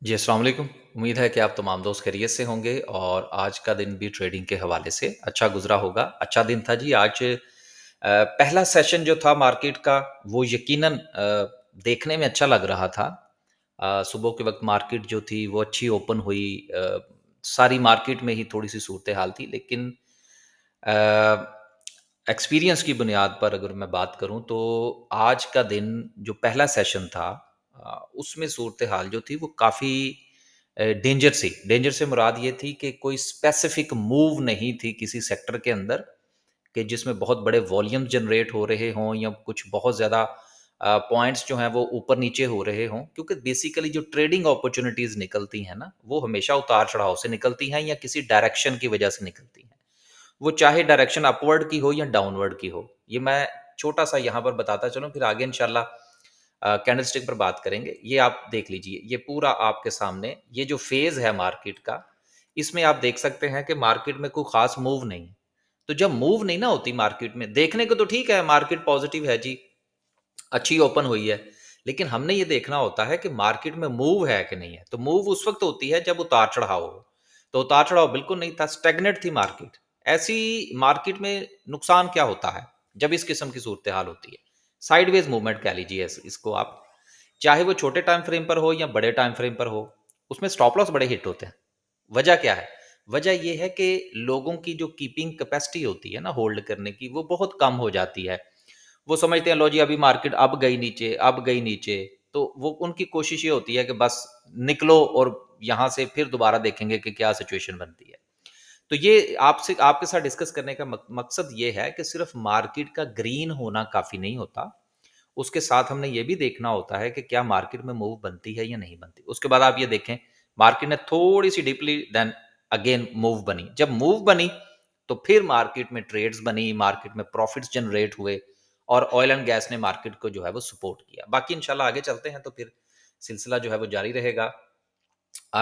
जी, अस्सलाम वालेकुम। उम्मीद है कि आप तमाम दोस्त खैरियत से होंगे और आज का दिन भी ट्रेडिंग के हवाले से अच्छा गुज़रा होगा। अच्छा दिन था जी आज। पहला सेशन जो था मार्केट का वो यकीनन देखने में अच्छा लग रहा था। सुबह के वक़्त मार्केट जो थी वो अच्छी ओपन हुई। सारी मार्केट में ही थोड़ी-सी सूरत-ए-हाल थी, लेकिन एक्सपीरियंस की बुनियाद पर अगर मैं बात करूँ तो आज का दिन जो पहला सेशन था, उसमें सूरत-ए-हाल जो थी वो काफ़ी डेंजर से मुराद ये थी कि कोई स्पेसिफिक मूव नहीं थी किसी सेक्टर के अंदर कि जिसमें बहुत बड़े वॉल्यूम जनरेट हो रहे हों या कुछ बहुत ज़्यादा पॉइंट्स जो हैं वो ऊपर-नीचे हो रहे हों, क्योंकि बेसिकली जो ट्रेडिंग अपॉर्च्युनिटीज़ निकलती हैं ना, वो हमेशा उतार-चढ़ाव से निकलती हैं या किसी डायरेक्शन की वजह से निकलती हैं। वो चाहे डायरेक्शन अपवर्ड की हो या डाउनवर्ड की हो। ये मैं छोटा-सा यहाँ पर बताता चलूँ, फिर आगे इंशाल्लाह कैंडलस्टिक पर बात करेंगे। ये आप देख लीजिए, ये पूरा आपके सामने ये जो फ़ेज़ है मार्केट का, इसमें आप देख सकते हैं कि मार्केट में कोई ख़ास मूव नहीं है। तो जब मूव नहीं ना होती मार्केट में, देखने को तो ठीक है मार्केट पॉज़िटिव है जी, अच्छी ओपन हुई है। लेकिन हमने ये देखना होता है कि मार्केट में मूव है कि नहीं है। तो मूव उस वक़्त होती है जब उतार-चढ़ाव हो। तो उतार-चढ़ाव बिल्कुल नहीं था, स्टैग्नेंट थी मार्केट। ऐसी मार्केट में नुकसान क्या होता है, जब इस किस्म की सूरत-ए-हाल होती है? साइडवेज़ मूवमेंट कह लीजिए इसको आप। चाहे वो छोटे टाइम फ्रेम पर हो या बड़े टाइम फ्रेम पर हो, उसमें स्टॉप लॉस बड़े हिट होते हैं। वजह क्या है? वजह ये है कि लोगों की जो कीपिंग कैपेसिटी होती है ना होल्ड करने की, वो बहुत कम हो जाती है। वो समझते हैं लो जी अभी मार्केट अब गई नीचे, अब गई नीचे, तो वो उनकी कोशिश ये होती है कि बस निकलो और यहाँ से फिर दोबारा देखेंगे कि क्या सिचुएशन बनती है। तो ये आपसे आपके साथ डिस्कस करने का मकसद ये है कि सिर्फ मार्केट का ग्रीन होना काफ़ी नहीं होता, उसके साथ हमने ये भी देखना होता है कि क्या मार्केट में मूव बनती है या नहीं बनती। उसके बाद आप ये देखें, मार्केट ने थोड़ी-सी डीपली देन अगेन मूव बनी। जब मूव बनी, तो फिर मार्केट में ट्रेड्स बनी, मार्केट में प्रॉफिट्स जनरेट हुए और ऑयल एंड गैस ने मार्केट को जो है वो सपोर्ट किया। बाकी इंशाल्लाह आगे चलते हैं तो फिर सिलसिला जो है वो जारी रहेगा।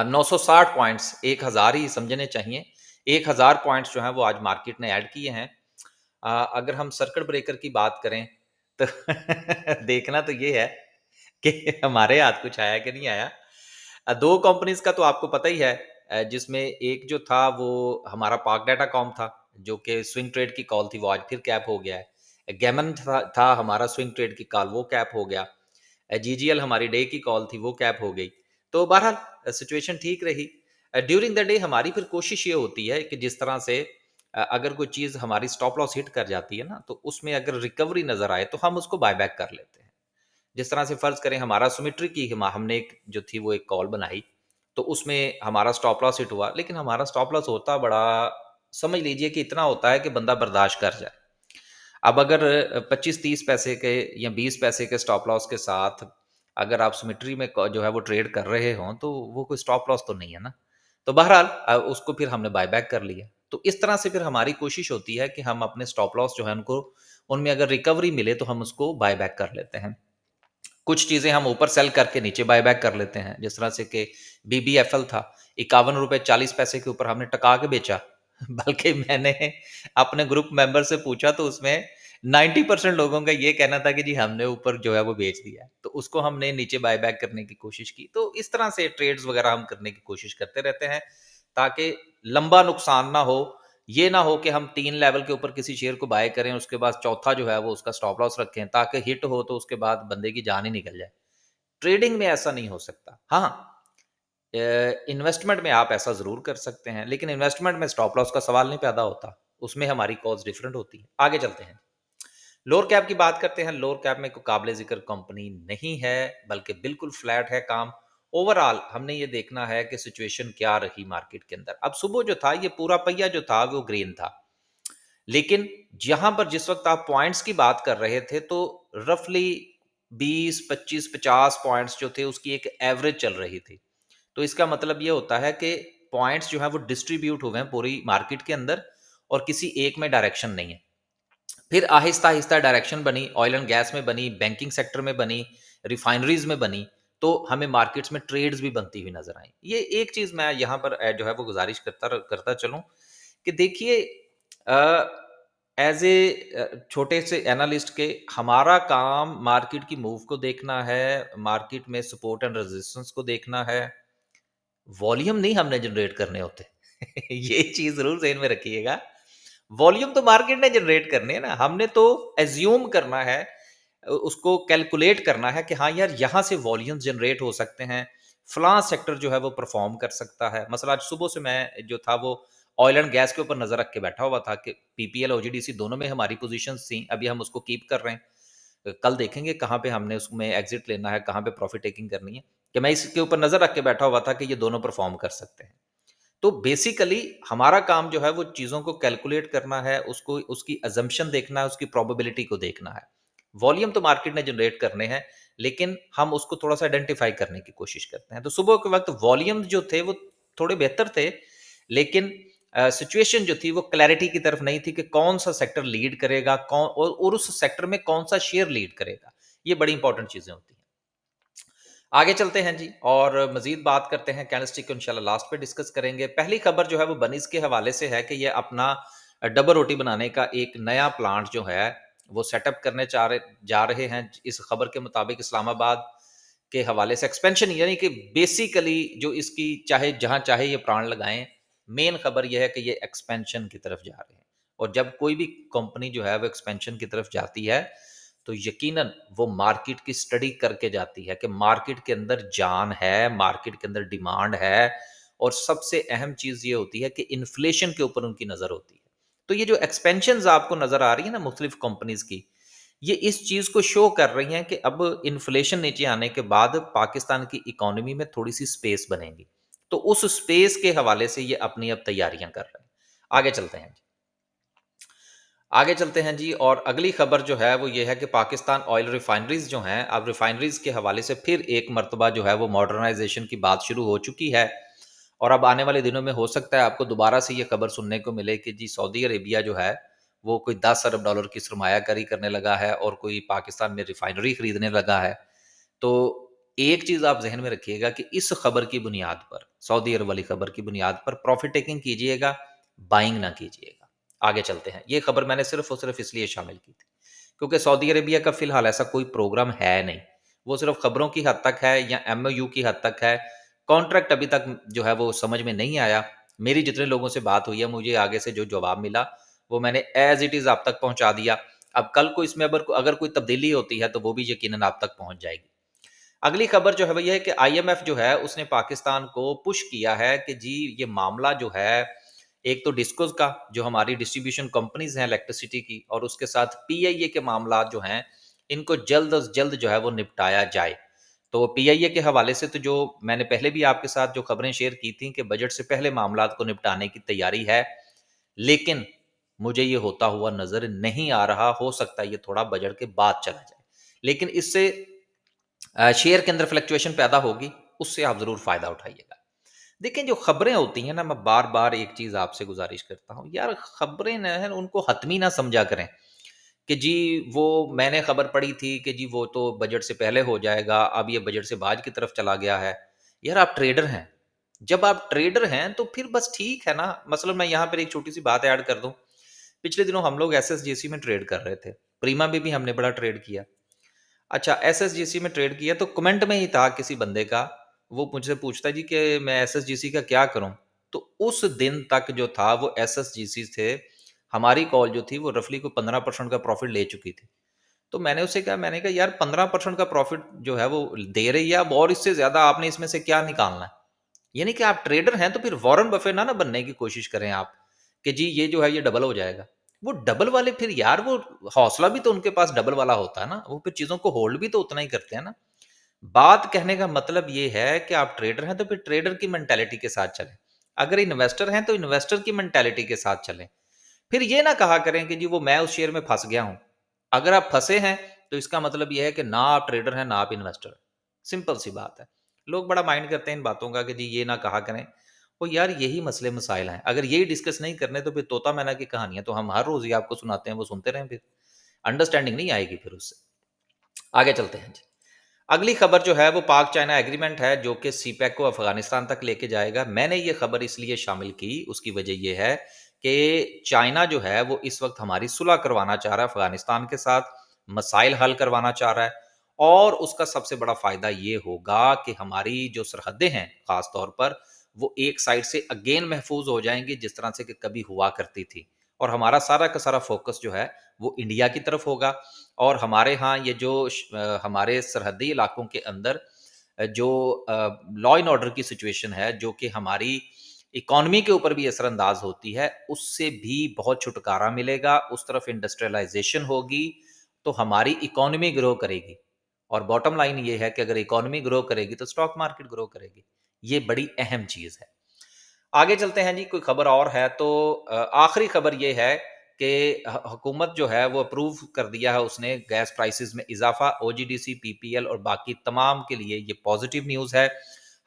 960 पॉइंट्स 1000 ही समझने चाहिए। 1000 पॉइंट्स जो हैं वो आज मार्केट ने ऐड किए हैं। अगर हम सर्किट ब्रेकर की बात करें तो देखना तो ये है कि हमारे हाथ कुछ आया कि नहीं आया। 2 कंपनीज़ का तो आपको पता ही है, जिसमें एक जो था वो हमारा पाक डाटाकॉम था, जो कि स्विंग ट्रेड की कॉल थी, वो आज फिर कैप हो गया है। गेमन था हमारा स्विंग ट्रेड की कॉल, वो कैप हो गया। जीजीएल हमारी डे की कॉल थी, वो कैप हो गई। तो बहरहाल सिचुएशन ठीक रही। ड्यूरिंग द डे हमारी फिर कोशिश ये होती है कि जिस तरह से अगर कोई चीज़ हमारी स्टॉप लॉस हिट कर जाती है ना, तो उसमें अगर रिकवरी नज़र आए तो हम उसको बाय बैक कर लेते हैं। जिस तरह से फ़र्ज़ करें हमारा सिमेट्री की हमने एक जो थी वो एक कॉल बनाई, तो उसमें हमारा स्टॉप लॉस हिट हुआ, लेकिन हमारा स्टॉप लॉस होता बड़ा, समझ लीजिए कि इतना होता है कि बंदा बर्दाश्त कर जाए। अब अगर 25-30 पैसे के या 20 पैसे के स्टॉप लॉस के साथ अगर आप सिमेट्री में जो है वो ट्रेड कर रहे हों, तो वो कोई स्टॉप लॉस तो नहीं है ना। तो बहरहाल उसको फिर हमने बाय बैक कर लिया। तो इस तरह से फिर हमारी कोशिश होती है कि हम अपने स्टॉप लॉस जो है उनको, उनमें अगर रिकवरी मिले तो हम उसको बाय बैक कर लेते हैं। कुछ चीज़ें हम ऊपर सेल करके नीचे बाय बैक कर लेते हैं। जिस तरह से कि बीबीएफएल था, ₹51.40 के ऊपर हमने टका के बेचा। बल्कि मैंने अपने ग्रुप मेंबर से पूछा तो उसमें 90% लोगों का ये कहना था कि जी हमने ऊपर जो है वो बेच दिया है। तो उसको हमने नीचे बाय बैक करने की कोशिश की। तो इस तरह से ट्रेड्स वगैरह हम करने की कोशिश करते रहते हैं, ताकि लंबा नुकसान ना हो। ये ना हो कि हम 3 लेवल के ऊपर किसी शेयर को बाय करें, उसके बाद चौथा जो है वो उसका स्टॉप लॉस रखें, ताकि हिट हो तो उसके बाद बंदे की जान ही निकल जाए। ट्रेडिंग में ऐसा नहीं हो सकता। हाँ, इन्वेस्टमेंट में आप ऐसा ज़रूर कर सकते हैं, लेकिन इन्वेस्टमेंट में स्टॉप लॉस का सवाल नहीं पैदा होता। उसमें हमारी कॉज़ डिफरेंट होती है। आगे चलते हैं। लोअर कैप की बात करते हैं। लोअर कैप में कोई काबिल ज़िक्र कंपनी नहीं है, बल्कि बिल्कुल फ्लैट है काम। ओवरऑल हमने ये देखना है कि सिचुएशन क्या रही मार्केट के अंदर। अब सुबह जो था ये पूरा पहिया जो था वो ग्रीन था। लेकिन जहां पर जिस वक्त आप पॉइंट्स की बात कर रहे थे, तो रफली 20 25 50 पॉइंट्स जो थे उसकी एक एवरेज चल रही थी। तो इसका मतलब ये होता है कि पॉइंट्स जो है वो डिस्ट्रीब्यूट हुए हैं पूरी मार्केट के अंदर और किसी एक में डायरेक्शन नहीं है। फिर आहिस्ता आहिस्ता डायरेक्शन बनी, ऑयल एंड गैस में बनी, बैंकिंग सेक्टर में बनी, रिफाइनरीज में बनी। तो हमें मार्केट्स में ट्रेड्स भी बनती हुई नजर आई। ये एक चीज मैं यहाँ पर जो है वो गुजारिश करता चलूं कि देखिए, एज ए छोटे से एनालिस्ट के हमारा काम मार्केट की मूव को देखना है, मार्केट में सपोर्ट एंड रेजिस्टेंस को देखना है, वॉल्यूम नहीं हमने जनरेट करने होते। ये चीज़ ज़रूर ज़हन में रखिएगा। वॉल्यूम तो मार्केट ने जनरेट करने हैं ना, हमने तो एज़्यूम करना है, उसको कैलकुलेट करना है कि हाँ यार, यहाँ से वॉल्यूम्स जनरेट हो सकते हैं, फलाँ सेक्टर जो है वो परफ़ॉर्म कर सकता है। मसला आज सुबह से मैं जो था वो ऑयल एंड गैस के ऊपर नज़र रख के बैठा हुआ था कि पीपीएल, ओजीडीसी दोनों में हमारी पोज़ीशंस थी, अभी हम उसको कीप कर रहे हैं। कल देखेंगे कहाँ पे हमने उसमें एग्ज़िट लेना है, कहाँ पे प्रॉफ़िट टेकिंग करनी है, कि मैं इसके ऊपर नज़र रख के बैठा हुआ था कि ये दोनों परफ़ॉर्म कर सकते हैं। तो बेसिकली हमारा काम जो है वो चीज़ों को कैलकुलेट करना है, उसको उसकी असम्पशन देखना है, उसकी प्रोबेबिलिटी को देखना है। वॉल्यूम तो मार्केट ने जनरेट करने हैं, लेकिन हम उसको थोड़ा-सा आइडेंटिफ़ाई करने की कोशिश करते हैं। तो सुबह के वक़्त वॉल्यूम्स जो थे वो थोड़े बेहतर थे, लेकिन सिचुएशन जो थी वो क्लैरिटी की तरफ नहीं थी कि कौन-सा सेक्टर लीड करेगा, कौन और उस सेक्टर में कौन-सा शेयर लीड करेगा। ये बड़ी इंपॉर्टेंट चीज़ें होती हैं। आगे चलते हैं जी और मज़ीद बात करते हैं, कैंडलस्टिक को इंशाल्लाह लास्ट पे डिस्कस करेंगे। पहली खबर जो है वो बनीज़ के हवाले से है कि ये अपना डबल रोटी बनाने का एक नया प्लांट जो है वो सेटअप करने जा रहे हैं। इस खबर के मुताबिक इस्लामाबाद के हवाले से एक्सपेंशन, यानी कि बेसिकली जो इसकी चाहे जहाँ चाहे ये प्राण लगाएँ, मेन खबर ये है कि ये एक्सपेंशन की तरफ जा रहे हैं। और जब कोई भी कंपनी जो है वो एक्सपेंशन की तरफ जाती है, तो यकीनन वो मार्केट की स्टडी करके जाती है कि मार्केट के अंदर जान है, मार्केट के अंदर डिमांड है, और सबसे अहम चीज़ ये होती है कि इन्फ्लेशन के ऊपर उनकी नज़र होती है। तो ये जो एक्सपेंशंस आपको नज़र आ रही है ना मुख्तलिफ कंपनीज़ की, ये इस चीज़ को शो कर रही हैं कि अब इन्फ्लेशन नीचे आने के बाद पाकिस्तान की इकोनॉमी में थोड़ी-सी स्पेस बनेगी। तो उस स्पेस के हवाले से ये अपनी अब तैयारियाँ कर रहे हैं। आगे चलते हैं। आगे चलते हैं जी और अगली खबर जो है वो ये है कि पाकिस्तान ऑयल रिफाइनरीज़ जो हैं, अब रिफाइनरीज़ के हवाले से फिर एक मर्तबा जो है वो मॉडर्नाइज़ेशन की बात शुरू हो चुकी है। और अब आने वाले दिनों में हो सकता है आपको दोबारा से ये खबर सुनने को मिले कि जी सऊदी अरेबिया जो है, वो कोई 10 अरब डॉलर की सरमायाकारी करने लगा है और कोई पाकिस्तान में रिफाइनरी खरीदने लगा है। तो एक चीज़ आप ज़हन में रखिएगा कि इस खबर की बुनियाद पर, सऊदी अरब वाली खबर की बुनियाद पर प्रॉफ़िट टेकिंग कीजिएगा, बाइंग ना कीजिएगा। आगे चलते हैं। ये खबर मैंने सिर्फ़ और सिर्फ़ इसलिए शामिल की थी, क्योंकि सऊदी अरेबिया का फ़िलहाल ऐसा कोई प्रोग्राम है नहीं। वो सिर्फ़ खबरों की हद तक है या एमओयू की हद तक है। कॉन्ट्रैक्ट अभी तक जो है वो समझ में नहीं आया। मेरी जितने लोगों से बात हुई है, मुझे आगे से जो जवाब मिला, वो मैंने एज़ इट इज़ आप तक पहुँचा दिया। अब कल को इसमें अगर कोई तब्दीली होती है, तो वो भी यकीनन आप तक पहुँच जाएगी। अगली खबर जो है वो ये है कि आईएमएफ जो है उसने पाकिस्तान को पुश किया है कि जी ये मामला जो है, एक तो डिस्कोज़ का जो हमारी डिस्ट्रीब्यूशन कंपनीज़ हैं इलेक्ट्रिसिटी की, और उसके साथ पीआईए के मामलात जो हैं, इनको जल्द अज़ जल्द जो है वो निपटाया जाए। तो पीआईए के हवाले से तो जो मैंने पहले भी आपके साथ जो खबरें शेयर की थी कि बजट से पहले मामलात को निपटाने की तैयारी है, लेकिन मुझे ये होता हुआ नज़र नहीं आ रहा। हो सकता है ये थोड़ा बजट के बाद चला जाए। लेकिन इससे शेयर के अंदर फ्लक्चुएशन पैदा होगी, उससे आप ज़रूर फ़ायदा उठाइएगा। देखिए, जो खबरें होती हैं ना, मैं बार-बार एक चीज़ आपसे गुज़ारिश करता हूँ, यार खबरें ना है उनको हतमी ना समझा करें कि जी वो मैंने खबर पढ़ी थी कि जी वो तो बजट से पहले हो जाएगा, अब ये बजट से बाद की तरफ चला गया है। यार आप ट्रेडर हैं, जब आप ट्रेडर हैं तो फिर बस ठीक है ना। मसलन मैं यहाँ पर एक छोटी-सी बात ऐड कर दूँ, पिछले दिनों हम लोग एसएसजीसी में ट्रेड कर रहे थे, प्रीमा में भी हमने बड़ा ट्रेड किया। अच्छा, एसएसजीसी में ट्रेड किया तो कमेंट में ही था किसी बंदे का, वो मुझसे पूछता है जी कि मैं एसएसजीसी का क्या करूँ? तो उस दिन तक जो था वो एसएसजीसी से हमारी कॉल जो थी वो रफ़ली कोई 15% का प्रॉफ़िट ले चुकी थी। तो मैंने उससे कहा, मैंने कहा यार 15% का प्रॉफ़िट जो है वो दे रही है अब, और इससे ज़्यादा आपने इसमें से क्या निकालना है? यानी कि आप ट्रेडर हैं तो फिर वॉरेन बफे ना बनने की कोशिश करें आप, कि जी ये जो है ये डबल हो जाएगा। वो डबल वाले फिर यार वो हौसला भी तो उनके पास डबल वाला होता है ना, वो फिर चीज़ों को होल्ड भी तो उतना ही करते हैं ना। बात कहने का मतलब ये है कि आप ट्रेडर हैं तो फिर ट्रेडर की मेंटालिटी के साथ चलें। अगर इन्वेस्टर हैं तो इन्वेस्टर की मेंटालिटी के साथ चलें। फिर ये ना कहा करें कि जी वो मैं उस शेयर में फँस गया हूँ। अगर आप फँसे हैं तो इसका मतलब ये है कि ना आप ट्रेडर हैं, ना आप इन्वेस्टर हैं। सिंपल सी बात है। लोग बड़ा माइंड करते हैं इन बातों का कि जी ये ना कहा करें। ओ यार यही मसले मसाइल हैं। अगर यही डिस्कस नहीं करने तो फिर तोता मैना की कहानियाँ तो हम हर रोज़ ही आपको सुनाते हैं, वो सुनते रहें फिर। अंडरस्टैंडिंग नहीं आएगी फिर उससे। आगे चलते हैं जी। अगली खबर जो है वो पाक चाइना एग्रीमेंट है जो कि सीपैक को अफ़गानिस्तान तक लेके जाएगा। मैंने ये खबर इसलिए शामिल की, उसकी वजह ये है कि चाइना जो है वो इस वक़्त हमारी सुलह करवाना चाह रहा है अफ़गानिस्तान के साथ, मसाइल हल करवाना चाह रहा है, और उसका सबसे बड़ा फ़ायदा ये होगा कि हमारी जो सरहदें हैं ख़ास तौर पर, वो एक साइड से अगेन महफूज हो जाएंगी जिस तरह से कि कभी हुआ करती थी। और हमारा सारा का सारा फोकस जो है वो इंडिया की तरफ होगा। और हमारे यहाँ ये जो हमारे सरहदी इलाकों के अंदर जो लॉ एंड ऑर्डर की सिचुएशन है, जो कि हमारी इकोनॉमी के ऊपर भी असरअंदाज होती है, उससे भी बहुत छुटकारा मिलेगा। उस तरफ इंडस्ट्रियलाइजेशन होगी तो हमारी इकोनॉमी ग्रो करेगी। और बॉटम लाइन ये है कि अगर इकोनॉमी ग्रो करेगी तो स्टॉक मार्केट ग्रो करेगी। ये बड़ी अहम चीज़ है। आगे चलते हैं जी, कोई खबर और है तो आखिरी खबर ये है कि हुकूमत जो है वो अप्रूव कर दिया है उसने गैस प्राइसेस में इजाफा। ओजीडीसी, पीपीएल और बाकी तमाम के लिए ये पॉजिटिव न्यूज़ है।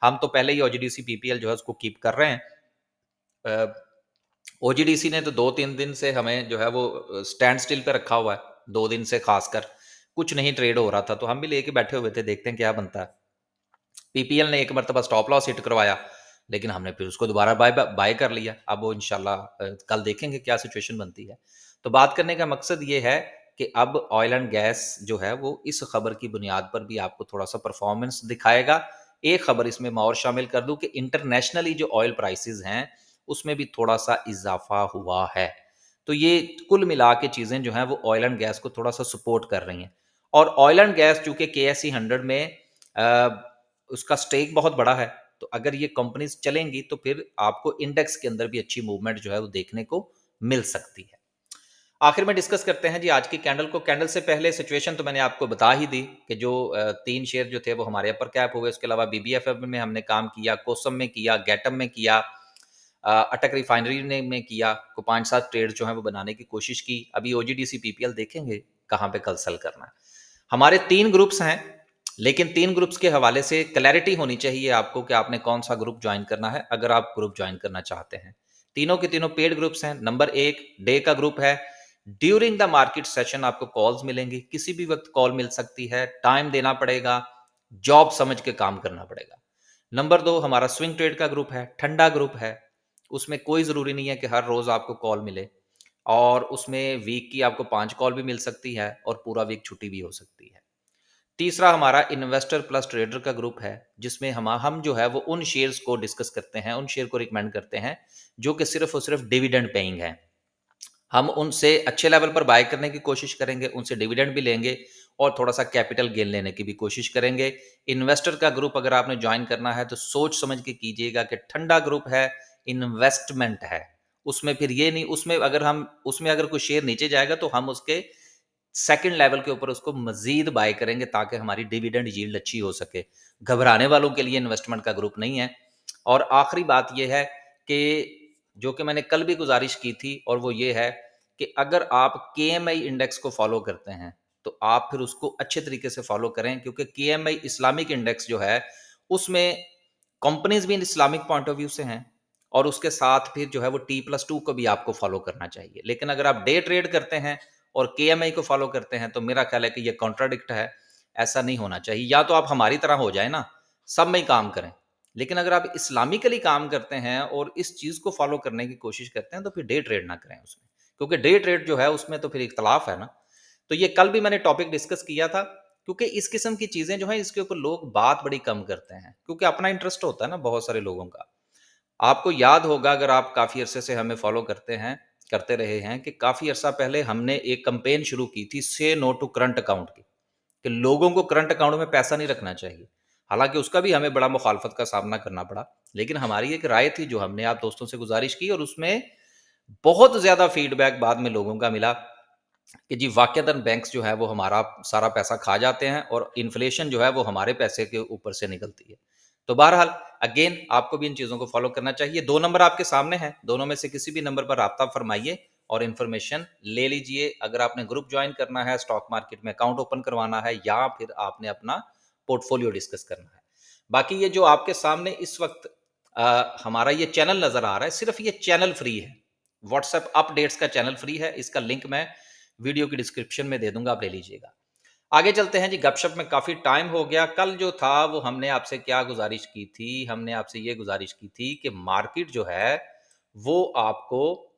हम तो पहले ही ओजीडीसी, पीपीएल जो है उसको कीप कर रहे हैं। ओजीडीसी ने तो 2-3 दिन से हमें जो है वो स्टैंड स्टिल पे रखा हुआ है। 2 दिन से खासकर कुछ नहीं ट्रेड हो रहा था, तो हम भी लेके बैठे हुए थे, देखते हैं क्या बनता है। पीपीएल ने एक मरतबा स्टॉप लॉस हिट करवाया, लेकिन हमने फिर उसको दोबारा बाय बाय कर लिया। अब वो इंशाल्लाह कल देखेंगे क्या सिचुएशन बनती है। तो बात करने का मकसद ये है कि अब ऑयल एंड गैस जो है वो इस खबर की बुनियाद पर भी आपको थोड़ा-सा परफॉर्मेंस दिखाएगा। एक खबर इसमें मैं और शामिल कर दूँ कि इंटरनेशनली जो ऑयल प्राइसेज़ हैं, उसमें भी थोड़ा-सा इज़ाफ़ा हुआ है। तो ये कुल मिला के चीज़ें जो हैं वो ऑयल एंड गैस को थोड़ा-सा सपोर्ट कर रही हैं। और ऑयल एंड गैस चूँकि केएसई 100 में उसका स्टेक बहुत बड़ा है, तो अगर ये कंपनीज़ चलेंगी तो फिर आपको इंडेक्स के अंदर भी अच्छी मूवमेंट जो है वो देखने को मिल सकती है। आखिर में डिस्कस करते हैं जी आज की कैंडल को। कैंडल से पहले सिचुएशन तो मैंने आपको बता ही दी कि जो 3 शेयर जो थे वो हमारे अपर कैप हुए। उसके अलावा बीबीएफएफ में हमने काम किया, कोसम में किया, गैटम में किया, अटक रिफाइनरी ने में किया, को 5-7 ट्रेड जो हैं वो बनाने की कोशिश की। अभी ओजीडीसी, पीपीएल देखेंगे कहाँ पे कल सेल करना है। हमारे 3 ग्रुप्स हैं, लेकिन 3 ग्रुप्स के हवाले से क्लैरिटी होनी चाहिए आपको कि आपने कौन-सा ग्रुप जॉइन करना है, अगर आप ग्रुप जॉइन करना चाहते हैं। तीनों के तीनों पेड ग्रुप्स हैं। नंबर 1 डे का ग्रुप है। ड्यूरिंग द मार्केट सेशन आपको कॉल्स मिलेंगी, किसी भी वक़्त कॉल मिल सकती है, टाइम देना पड़ेगा, जॉब समझ के काम करना पड़ेगा। नंबर 2 हमारा स्विंग ट्रेड का ग्रुप है, ठंडा ग्रुप है। उसमें कोई ज़रूरी नहीं है कि हर रोज़ आपको कॉल मिले और उसमें वीक की आपको 5 कॉल भी मिल सकती है और पूरा वीक छुट्टी भी हो सकती है। तीसरा हमारा इन्वेस्टर प्लस ट्रेडर का ग्रुप है, जिसमें हम जो है वो उन शेयर्स को डिस्कस करते हैं, उन शेयर को रिकमेंड करते हैं, जो कि सिर्फ़ और सिर्फ़ डिविडेंड पेइंग हैं। हम उनसे अच्छे लेवल पर बाय करने की कोशिश करेंगे, उनसे डिविडेंड भी लेंगे और थोड़ा-सा कैपिटल गेन लेने की भी कोशिश करेंगे। इन्वेस्टर का ग्रुप अगर आपने जॉइन करना है तो सोच समझ के कीजिएगा कि ठंडा ग्रुप है, इन्वेस्टमेंट है। उसमें फिर ये नहीं, उसमें अगर कोई शेयर नीचे जाएगा तो हम उसके सेकंड लेवल के ऊपर उसको मज़ीद बाय करेंगे ताकि हमारी डिविडेंड यील्ड अच्छी हो सके। घबराने वालों के लिए इन्वेस्टमेंट का ग्रुप नहीं है। और आखिरी बात ये है कि जो कि मैंने कल भी गुज़ारिश की थी और वो ये है कि अगर आप केएमआई इंडेक्स को फ़ॉलो करते हैं, तो आप फिर उसको अच्छे तरीके से फ़ॉलो करें, क्योंकि केएमआई इस्लामिक इंडेक्स जो है, उसमें कंपनीज़ भी इस्लामिक पॉइंट ऑफ व्यू से हैं और उसके साथ फिर जो है वो T+2 को भी आपको फ़ॉलो करना चाहिए। लेकिन अगर आप डे ट्रेड करते हैं और केएमआई को फ़ॉलो करते हैं, तो मेरा ख़्याल है कि ये कॉन्ट्राडिक्ट है, ऐसा नहीं होना चाहिए। या तो आप हमारी तरह हो जाएँ ना, सब में ही काम करें। लेकिन अगर आप इस्लामिकली काम करते हैं और इस चीज़ को फ़ॉलो करने की कोशिश करते हैं, तो फिर डे ट्रेड ना करें उसमें। क्योंकि डे ट्रेड जो है उसमें तो फिर इख्तलाफ है ना। तो ये कल भी मैंने टॉपिक डिस्कस किया था, क्योंकि इस किस्म की चीज़ें जो हैं इसके ऊपर लोग बात बड़ी कम करते हैं, क्योंकि अपना इंटरेस्ट होता है ना बहुत सारे लोगों का। आपको याद होगा, अगर आप काफ़ी अरसे से हमें फ़ॉलो करते रहे हैं, कि काफ़ी अरसा पहले हमने एक कैंपेन शुरू की थी से नो टू करंट अकाउंट की, कि लोगों को करंट अकाउंट में पैसा नहीं रखना चाहिए। हालाँकि उसका भी हमें बड़ा मुखालफत का सामना करना पड़ा, लेकिन हमारी एक राय थी जो हमने आप दोस्तों से गुज़ारिश की और उसमें बहुत ज़्यादा फीडबैक बाद में लोगों का मिला कि जी वाक़ईतन बैंक्स जो है वो हमारा सारा पैसा खा जाते हैं और इन्फ्लेशन जो है वो हमारे पैसे के ऊपर से निकलती है। तो बहरहाल अगेन आपको भी इन चीज़ों को फ़ॉलो करना चाहिए। 2 नंबर आपके सामने हैं, दोनों में से किसी भी नंबर पर राब्ता फ़रमाइए और इन्फॉर्मेशन ले लीजिए। अगर आपने ग्रुप जॉइन करना है, स्टॉक मार्केट में अकाउंट ओपन करवाना है या फिर आपने अपना पोर्टफोलियो डिस्कस करना है। बाकी ये जो आपके सामने इस वक़्त हमारा ये चैनल नज़र आ रहा है, सिर्फ़ ये चैनल फ्री है। व्हाट्सएप अपडेट्स का चैनल फ्री है, इसका लिंक मैं वीडियो की डिस्क्रिप्शन में दे दूँगा, आप ले लीजिएगा। आगे चलते हैं जी, गपशप में काफ़ी टाइम हो गया। कल जो था वो हमने आपसे क्या गुज़ारिश की थी, हमने आपसे ये गुज़ारिश की थी कि मार्केट जो है वो आपको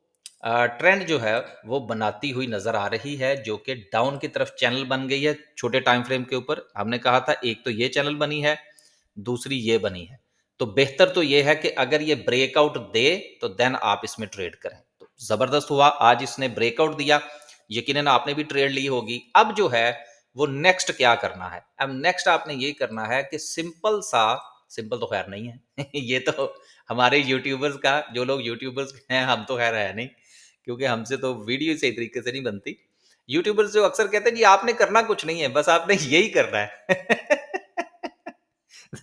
ट्रेंड जो है वो बनाती हुई नज़र आ रही है, जो कि डाउन की तरफ चैनल बन गई है छोटे टाइम फ्रेम के ऊपर। हमने कहा था एक तो ये चैनल बनी है, दूसरी ये बनी है। तो बेहतर तो ये है कि अगर ये ब्रेकआउट दे तो देन आप इसमें ट्रेड करें। तो ज़बरदस्त हुआ, आज इसने ब्रेकआउट दिया, यकीनन आपने भी ट्रेड ली होगी। अब जो है वो नेक्स्ट क्या करना है? अब नेक्स्ट आपने ये करना है कि सिंपल सा, सिंपल तो खैर नहीं है ये तो हमारे यूट्यूबर्स का, जो लोग यूट्यूबर्स हैं, हम तो खैर है नहीं, क्योंकि हमसे तो वीडियो सही तरीके से नहीं बनती। यूट्यूबर्स जो अक्सर कहते हैं जी आपने करना कुछ नहीं है, बस आपने यही करना है।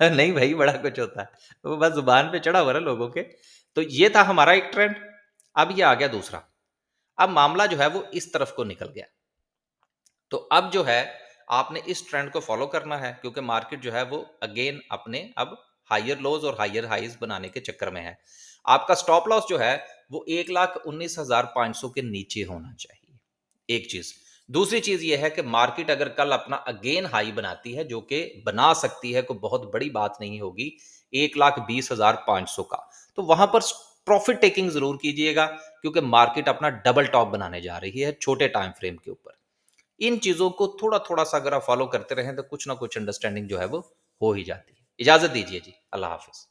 नहीं भाई, बड़ा कुछ होता है। वो बस ज़ुबान पे चढ़ा हुआ है ना लोगों के। तो ये था हमारा एक ट्रेंड, अब ये आ गया दूसरा। अब मामला जो है वो इस तरफ को निकल गया। तो अब जो है आपने इस ट्रेंड को फ़ॉलो करना है, क्योंकि मार्केट जो है वो अगेन अपने अब हायर लोज़ और हायर हाइज़ बनाने के चक्कर में है। आपका स्टॉप लॉस जो है वो 1,19,500 के नीचे होना चाहिए, एक चीज़। दूसरी चीज़ ये है कि मार्केट अगर कल अपना अगेन हाई बनाती है, जो कि बना सकती है, कोई बहुत बड़ी बात नहीं होगी, 1,20,500 का, तो वहाँ पर प्रॉफ़िट टेकिंग ज़रूर कीजिएगा, क्योंकि मार्केट अपना डबल टॉप बनाने जा रही है छोटे टाइम फ्रेम के ऊपर। इन चीज़ों को थोड़ा-थोड़ा सा अगर आप फ़ॉलो करते रहें तो कुछ ना कुछ अंडरस्टैंडिंग जो है वो हो ही जाती है। इजाज़त दीजिए जी। अल्लाह हाफ़िज़।